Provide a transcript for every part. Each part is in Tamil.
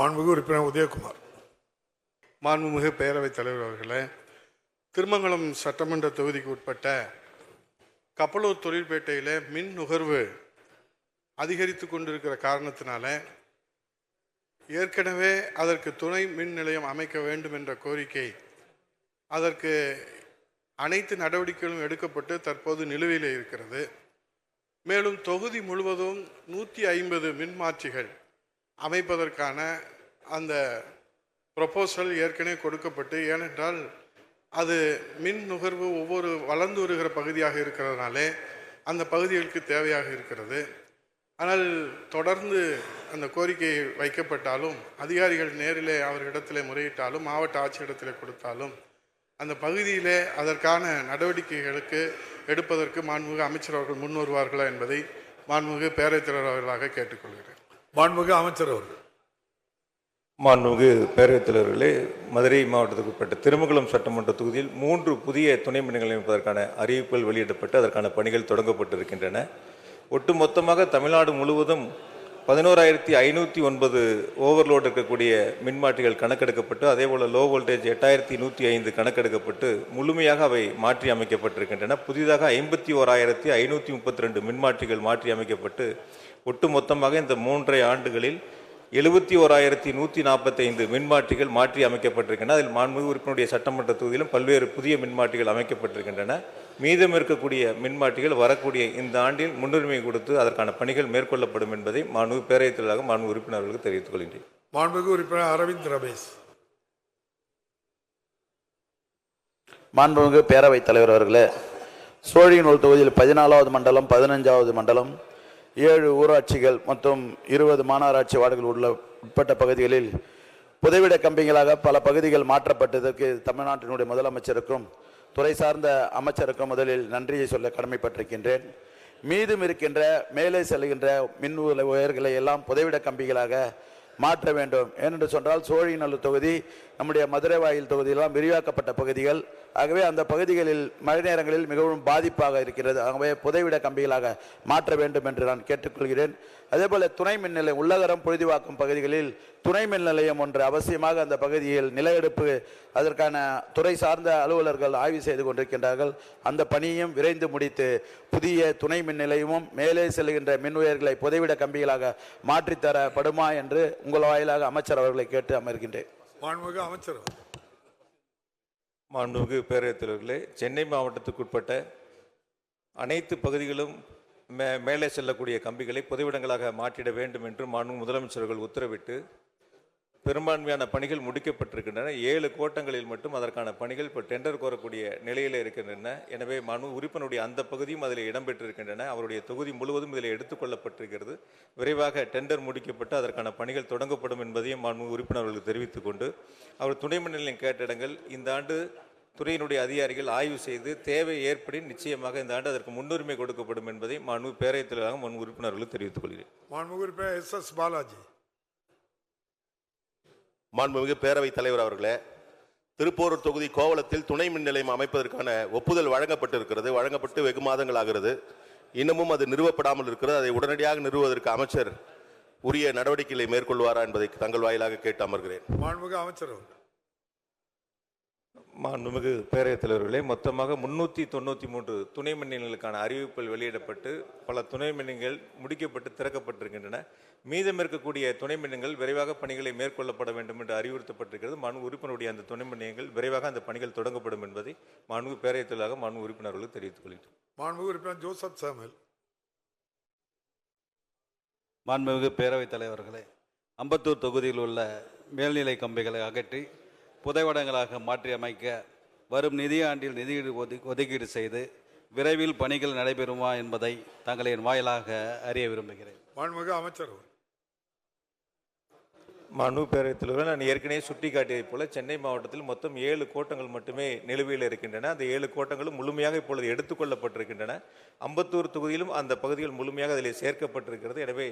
மாண்புமிகு உறுப்பினர் உதயகுமார். மாண்புமிகு பேரவைத் தலைவர் அவர்களே, திருமங்கலம் சட்டமன்ற தொகுதிக்கு உட்பட்ட கப்பலூர் தொழிற்பேட்டையில் மின் நுகர்வு அதிகரித்து கொண்டிருக்கிற காரணத்தினால ஏற்கனவே அதற்கு துணை மின் நிலையம் அமைக்க வேண்டும் என்ற கோரிக்கை, அதற்கு அனைத்து நடவடிக்கைகளும் எடுக்கப்பட்டு தற்போது நிலுவையில் இருக்கிறது. மேலும் தொகுதி முழுவதும் 150 மின்மாற்றிகள் அமைப்பதற்கான அந்த ப்ரொபோசல் ஏற்கனவே கொடுக்கப்பட்டு, ஏனென்றால் அது மின் நுகர்வு ஒவ்வொரு வளர்ந்து வருகிற பகுதியாக இருக்கிறதுனாலே அந்த பகுதிகளுக்கு தேவையாக இருக்கிறது. ஆனால் தொடர்ந்து அந்த கோரிக்கை வைக்கப்பட்டாலும், அதிகாரிகள் நேரிலே அவர்களிடத்தில் முறையிட்டாலும், மாவட்ட ஆட்சியிடத்தில் கொடுத்தாலும், அந்த பகுதியிலே அதற்கான நடவடிக்கைகளுக்கு எடுப்பதற்கு மாண்புமிகு அமைச்சர் அவர்கள் முன் வருவார்களா என்பதை மாண்புமிகு பேரவைத் தலைவர் அவர்களாக கேட்டுக்கொள்கிறேன். மாண்புமிகு அமைச்சர் அவர்கள். மாண்புமிகு பேரவைத் தலைவர்களே, மதுரை மாவட்டத்துக்கு உட்பட்ட திருமங்கலம் சட்டமன்ற தொகுதியில் 3 புதிய துணை மின் நிலையம் அமைப்பதற்கான அறிவிப்புகள் வெளியிடப்பட்டு அதற்கான பணிகள் தொடங்கப்பட்டிருக்கின்றன. ஒட்டுமொத்தமாக தமிழ்நாடு முழுவதும் 11,509 ஓவர்லோடு இருக்கக்கூடிய மின்மாற்றிகள் கணக்கெடுக்கப்பட்டு, அதேபோல் லோ வோல்டேஜ் 8,105 கணக்கெடுக்கப்பட்டு முழுமையாக அவை மாற்றி அமைக்கப்பட்டிருக்கின்றன. புதிதாக 51,532 மின்மாற்றிகள் மாற்றி அமைக்கப்பட்டு ஒட்டுமொத்தமாக இந்த 3.5 ஆண்டுகளில் 71,145 மின்மாற்றிகள் மாற்றி அமைக்கப்பட்டிருக்கின்றன. அதில் மாண்புமிகு உறுப்பினருடைய சட்டமன்ற தொகுதியிலும் பல்வேறு புதிய மின்மாற்றிகள் அமைக்கப்பட்டிருக்கின்றன. மீதம் இருக்கக்கூடிய மின்மாற்றிகள் வரக்கூடிய இந்த ஆண்டில் முன்னுரிமை கொடுத்து அதற்கான பணிகள் மேற்கொள்ளப்படும் என்பதை மாண்புமிகு பேரவைத் தலைவராக மாண்புமிகு உறுப்பினர்களுக்கு தெரிவித்துக் கொள்கின்றேன். மாண்புமிகு உறுப்பினர் அரவிந்த் ரமேஷ். மாண்புமிகு பேரவைத் தலைவர் அவர்களே, சோழிங்கநல்லூர் தொகுதியில் 14வது மண்டலம், 15வது மண்டலம், 7 ஊராட்சிகள் மற்றும் 20 மாநகராட்சி வார்டுகள் உட்பட்ட பகுதிகளில் புதைவிட கம்பிகளாக பல பகுதிகள் மாற்றப்பட்டதற்கு தமிழ்நாட்டினுடைய முதலமைச்சருக்கும் துறை சார்ந்த அமைச்சருக்கும் முதலில் நன்றியை சொல்ல கடமைப்பட்டிருக்கின்றேன். மீதும் இருக்கின்ற மேலே செல்கின்ற மின் உயர்களை எல்லாம் புதைவிட கம்பிகளாக மாற்ற வேண்டும். ஏனென்று சொன்னால் சோழிங்கநல்லூர் தொகுதி நம்முடைய மதுரை வாயில் தொகுதியெல்லாம் விரிவாக்கப்பட்ட பகுதிகள். ஆகவே அந்த பகுதிகளில் மழை நேரங்களில் மிகவும் பாதிப்பாக இருக்கிறது. ஆகவே புதைவிட கம்பிகளாக மாற்ற வேண்டும் என்று நான் கேட்டுக்கொள்கிறேன். அதேபோல் துணை மின் நிலையம் உள்ளகரம் பொழுதுவாக்கும் பகுதிகளில் துணை மின் நிலையம் ஒன்று அவசியமாக அந்த பகுதியில் நில எடுப்பு அதற்கான துறை சார்ந்த அலுவலர்கள் ஆய்வு செய்து கொண்டிருக்கின்றார்கள். அந்த பணியையும் விரைந்து முடித்து புதிய துணை மின் நிலையமும் மேலே செல்கின்ற மின் உயர்களை புதைவிட கம்பிகளாக மாற்றித்தரப்படுமா என்று உங்கள் வாயிலாக அமைச்சர் அவர்களை கேட்டு அமர்கின்றேன். மாண்புமிகு அமைச்சர். மாண்புமிகு பேரவைத் தலைவர்களே, சென்னை மாவட்டத்துக்குட்பட்ட அனைத்து பகுதிகளும் மேலே செல்லக்கூடிய கம்பிகளை புதைவிடங்களாக மாற்றிட வேண்டும் என்று மாண்புமிகு முதலமைச்சர்கள் உத்தரவிட்டு பெரும்பான்மையான பணிகள் முடிக்கப்பட்டிருக்கின்றன. 7 கோட்டங்களில் மட்டும் அதற்கான பணிகள் இப்போ டெண்டர் கோரக்கூடிய நிலையில் இருக்கின்றன. எனவே மாண்புமிகு உறுப்பினருடைய அந்த பகுதியும் அதில் இடம்பெற்றிருக்கின்றன. அவருடைய தொகுதி முழுவதும் இதில் எடுத்துக்கொள்ளப்பட்டிருக்கிறது. விரைவாக டெண்டர் முடிக்கப்பட்டு அதற்கான பணிகள் தொடங்கப்படும் என்பதையும் மாண்புமிகு உறுப்பினர்களுக்கு தெரிவித்துக் கொண்டு, அவர் துணை மின் நிலையம் கேட்ட இடங்கள் இந்த ஆண்டு துறையினுடைய அதிகாரிகள் ஆய்வு செய்து தேவை ஏற்படின் நிச்சயமாக இந்த ஆண்டு அதற்கு முன்னுரிமை கொடுக்கப்படும் என்பதை மாண்புமிகு பேரவைத் தலைவராக மாண்புமிகு உறுப்பினர்களுக்கு தெரிவித்துக் கொள்கிறேன். மாண்புமிகு உறுப்பினர் எஸ்.எஸ். பாலாஜி. மாண்புமிகு பேரவைத் தலைவர் அவர்களே, திருப்போரூர் தொகுதி கோவளத்தில் துணை மின் நிலையம் அமைப்பதற்கான ஒப்புதல் வழங்கப்பட்டு வெகு மாதங்கள் ஆகிறது. இன்னமும் அது நிறுவப்படாமல் இருக்கிறது. அதை உடனடியாக நிறுவுவதற்கு அமைச்சர் உரிய நடவடிக்கைகளை மேற்கொள்வாரா என்பதை தங்கள் வாயிலாக கேட்டு அமர்கிறேன். மாண்புமிகு அமைச்சர். மாண்புமிகு பேரவைத் தலைவர்களே, மொத்தமாக 393 துணை மின் நிலையங்களுக்கான அறிவிப்புகள் வெளியிடப்பட்டு பல துணை மின்கள் முடிக்கப்பட்டு திறக்கப்பட்டிருக்கின்றன. மீதம் இருக்கக்கூடிய துணை மின்கள் விரைவாக பணிகளை மேற்கொள்ளப்பட வேண்டும் என்று அறிவுறுத்தப்பட்டிருக்கிறது. மாண்புமிகு உறுப்பினருடைய அந்த துணை மின்கள் விரைவாக அந்த பணிகள் தொடங்கப்படும் என்பதை மாண்புமிகு பேரவைத் தலைவராக மாண்புமிகு உறுப்பினர்களுக்கு தெரிவித்துக் கொள்கிறேன். மாண்புமிகு உறுப்பினர் ஜோசப் சாமுவேல். மாண்புமிகு பேரவைத் தலைவர்களே, அம்பத்தூர் தொகுதியில் உள்ள மேல்நிலை கம்பிகளை அகற்றி புதைவடங்களாக மாற்றி அமைக்க வரும் நிதியாண்டில் நிதியீடு ஒதுக்கீடு செய்து விரைவில் பணிகள் நடைபெறுமா என்பதை தங்களின் வாயிலாக அறிய விரும்புகிறேன். மாண்புமிகு அமைச்சர். மாண்புமிகு பேரவைத் தலைவர், நான் ஏற்கனவே சுட்டிக்காட்டியதைப் போல சென்னை மாவட்டத்தில் மொத்தம் 7 கோட்டங்கள் மட்டுமே நிலுவையில் இருக்கின்றன. அந்த 7 கோட்டங்களும் முழுமையாக இப்பொழுது எடுத்துக்கொள்ளப்பட்டிருக்கின்றன. அம்பத்தூர் தொகுதியிலும் அந்த பகுதிகள் முழுமையாக அதில் சேர்க்கப்பட்டிருக்கிறது. எனவே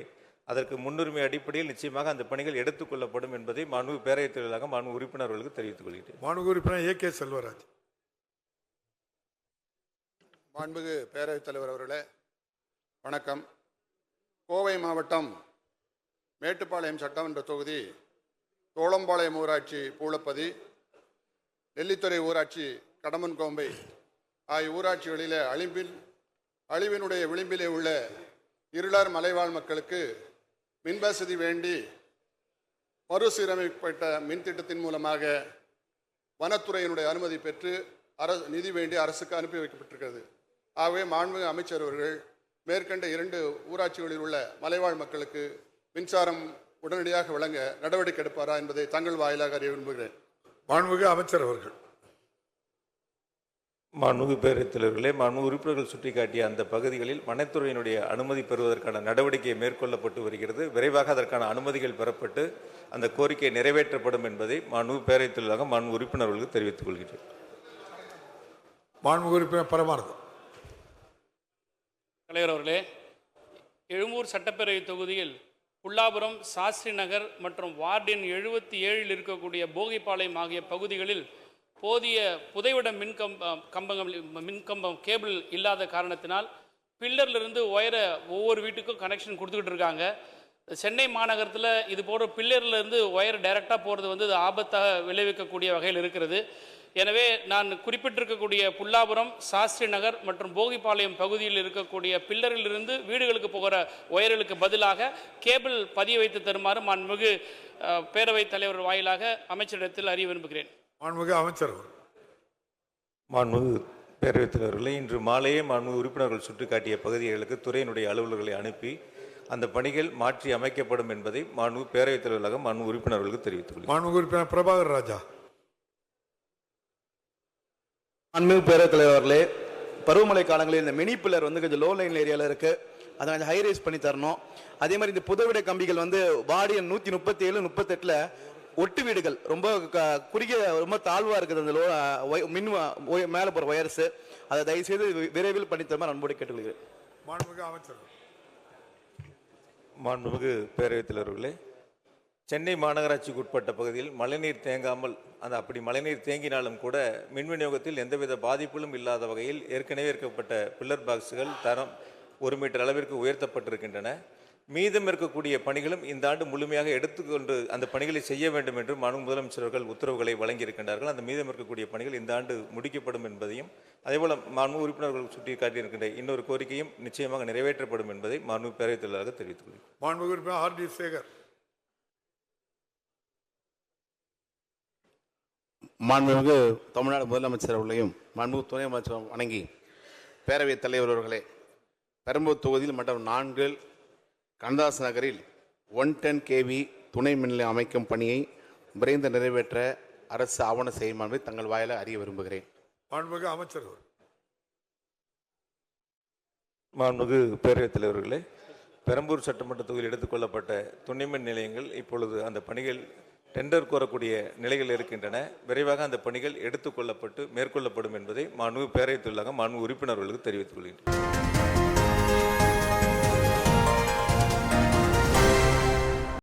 அதற்கு முன்னுரிமை அடிப்படையில் நிச்சயமாக அந்த பணிகள் எடுத்துக்கொள்ளப்படும் என்பதை மாண்புமிகு பேரவைத் தலைவராக மாண்புமிகு உறுப்பினர்களுக்கு தெரிவித்துக் கொள்கிறேன். மாண்புமிகு உறுப்பினர் ஏ.கே. செல்வராஜ். மாண்புமிகு பேரவைத் தலைவர் அவர்களே, வணக்கம். கோவை மாவட்டம் மேட்டுப்பாளையம் சட்டமன்ற தொகுதி தோளம்பாளையம் ஊராட்சி பூளப்பதி, நெல்லித்துறை ஊராட்சி கடமன்கோம்பை ஆகிய ஊராட்சிகளிலே அழிவினுடைய விளிம்பிலே உள்ள இருளர் மலைவாழ் மக்களுக்கு மின்வசதி வேண்டி மறுசீரமைக்கப்பட்ட மின் திட்டத்தின் மூலமாக வனத்துறையினுடைய அனுமதி பெற்று நிதி வேண்டி அரசுக்கு அனுப்பி வைக்கப்பட்டிருக்கிறது. ஆகவே மாண்புமிகு அமைச்சர் அவர்கள் மேற்கண்ட 2 ஊராட்சிகளில் உள்ள மலைவாழ் மக்களுக்கு மின்சாரம் உடனடியாக வழங்க நடவடிக்கை எடுப்பாரா என்பதை தங்கள் வாயிலாக அறிய விரும்புகிறேன். மாண்புமிகு அமைச்சர் அவர்கள். மாண்புமிகு பேரவைத் தலைவர்களே, மாண்புமிகு உறுப்பினர்கள் சுட்டிக்காட்டிய அந்த பகுதிகளில் வனத்துறையினுடைய அனுமதி பெறுவதற்கான நடவடிக்கை மேற்கொள்ளப்பட்டு வருகிறது. விரைவாக அதற்கான அனுமதிகள் பெறப்பட்டு அந்த கோரிக்கை நிறைவேற்றப்படும் என்பதை மாண்புமிகு பேரவைத் தலைவராக மாண்புமிகு உறுப்பினர்களுக்கு தெரிவித்துக் கொள்கிறேன். மாண்புமிகு உறுப்பினர் பரமானந்தம். தலைவர் அவர்களே, எழும்பூர் சட்டப்பேரவை தொகுதியில் புல்லாபுரம், சாஸ்திரி நகர் மற்றும் வார்டு எண் 77 இருக்கக்கூடிய போகிப்பாளையம் ஆகிய பகுதிகளில் போதிய புதைவிட மின்கம்பம் கேபிள் இல்லாத காரணத்தினால் பில்லர்லேருந்து ஒயரை ஒவ்வொரு வீட்டுக்கும் கனெக்ஷன் கொடுத்துக்கிட்டு இருக்காங்க. சென்னை மாநகரத்தில் இது போன்ற பில்லர்லேருந்து ஒயர் டைரெக்டாக போகிறது அது ஆபத்தாக விளைவிக்கக்கூடிய வகையில் இருக்கிறது. எனவே நான் குறிப்பிட்டிருக்கக்கூடிய புல்லாபுரம், சாஸ்திரி நகர் மற்றும் போகிப்பாளையம் பகுதியில் இருக்கக்கூடிய பில்லரிலிருந்து வீடுகளுக்கு போகிற ஒயர்களுக்கு பதிலாக கேபிள் பதிய வைத்து தருமாறு மாண்புமிகு பேரவைத் தலைவர் வாயிலாக அமைச்சரிடத்தில் அறிய விரும்புகிறேன். மாண்புமிகு அமைச்சர் அவர்கள். மாண்புமிகு பேரவைத் தலைவர்களே, இன்று மாலையே மாண்புமிகு உறுப்பினர்கள் சுட்டிக்காட்டிய பகுதிகளுக்கு துறையினுடைய அலுவலர்களை அனுப்பி அந்த பணிகள் மாற்றி அமைக்கப்படும் என்பதை மாண்புமிகு பேரவைத் தலைவர்களாக மாண்புமிகு உறுப்பினர்களுக்கு தெரிவித்துள்ளேன். மாண்புமிகு உறுப்பினர் பிரபாகர் ராஜா. மாண்புமிகு பேரவைத் தலைவர்களே, பருவமழை காலங்களில் இந்த மினி பில்லர் கொஞ்சம் லோ லைன் ஏரியாவில் இருக்கு, அதை கொஞ்சம் ஹை ரைஸ் பண்ணி தரணும். அதே மாதிரி இந்த புதவிட கம்பிகள் வார்டு எண் 137, 38ல் ஒட்டு வீடுகள் ரொம்ப குறுகிய ரொம்ப தாழ்வாக இருக்குது. அந்த மின் மேலே போகிற ஒயர்ஸு அதை தயவுசெய்து விரைவில் பண்ணி தருமாறு அன்போடு கேட்டுக்கொள்கிறேன். மாண்புமிகு அமைச்சர். மாண்புமிகு பேரவைத் தலைவர்களே, சென்னை மாநகராட்சிக்கு உட்பட்ட பகுதியில் மழைநீர் தேங்காமல் அப்படி மழைநீர் தேங்கினாலும் கூட மின் விநியோகத்தில் எந்தவித பாதிப்புகளும் இல்லாத வகையில் ஏற்கனவே இருக்கப்பட்ட பில்லர் பாக்ஸுகள் தரம் 1 மீட்டர் அளவிற்கு உயர்த்தப்பட்டிருக்கின்றன. மீதம் இருக்கக்கூடிய பணிகளும் இந்த ஆண்டு முழுமையாக எடுத்துக்கொண்டு அந்த பணிகளை செய்ய வேண்டும் என்று மாண்புமிகு முதலமைச்சர்கள் உத்தரவுகளை வழங்கியிருக்கின்றார்கள். அந்த மீதம் இருக்கக்கூடிய பணிகள் இந்த ஆண்டு முடிக்கப்படும் என்பதையும், அதேபோல் மாண்புமிகு உறுப்பினர்கள் சுட்டி காட்டியிருக்கின்ற இன்னொரு கோரிக்கையும் நிச்சயமாக நிறைவேற்றப்படும் என்பதை மாண்புமிகு பேரவைத் தலைவராக தெரிவித்துக் கொள்கிறேன். மாண்புமிகு உறுப்பினர் ஆர்.டி. சேகர். மாண்புமிகு தமிழ்நாடு முதலமைச்சர் அவர்களையும் மாண்புமிகு துணை அமைச்சர் வணங்கி, பேரவைத் தலைவர் அவர்களே, பெரம்பூர் தொகுதியில் மண்டலம் 4 கண்ணதாஸ் நகரில் 110 kV துணை மின் நிலையம் அமைக்கும் பணியை விரைந்து நிறைவேற்ற அரசு ஆவண செய்யும் என்பதை தங்கள் வாயிலாக அறிய விரும்புகிறேன். மாண்புமிகு அமைச்சர். மாண்புமிகு பேரவைத் தலைவர்களே, பெரம்பூர் சட்டமன்ற தொகுதியில் எடுத்துக்கொள்ளப்பட்ட துணை மின் நிலையங்கள் இப்பொழுது அந்த பணிகள் டெண்டர் கோரக்கூடிய நிலைகள் இருக்கின்றன. விரைவாக அந்த பணிகள் எடுத்துக்கொள்ளப்பட்டு மேற்கொள்ளப்படும் என்பதை மாண்புமிகு பேரவைத் தலைவராக மாண்புமிகு உறுப்பினர்களுக்கு தெரிவித்துக் கொள்கிறேன்.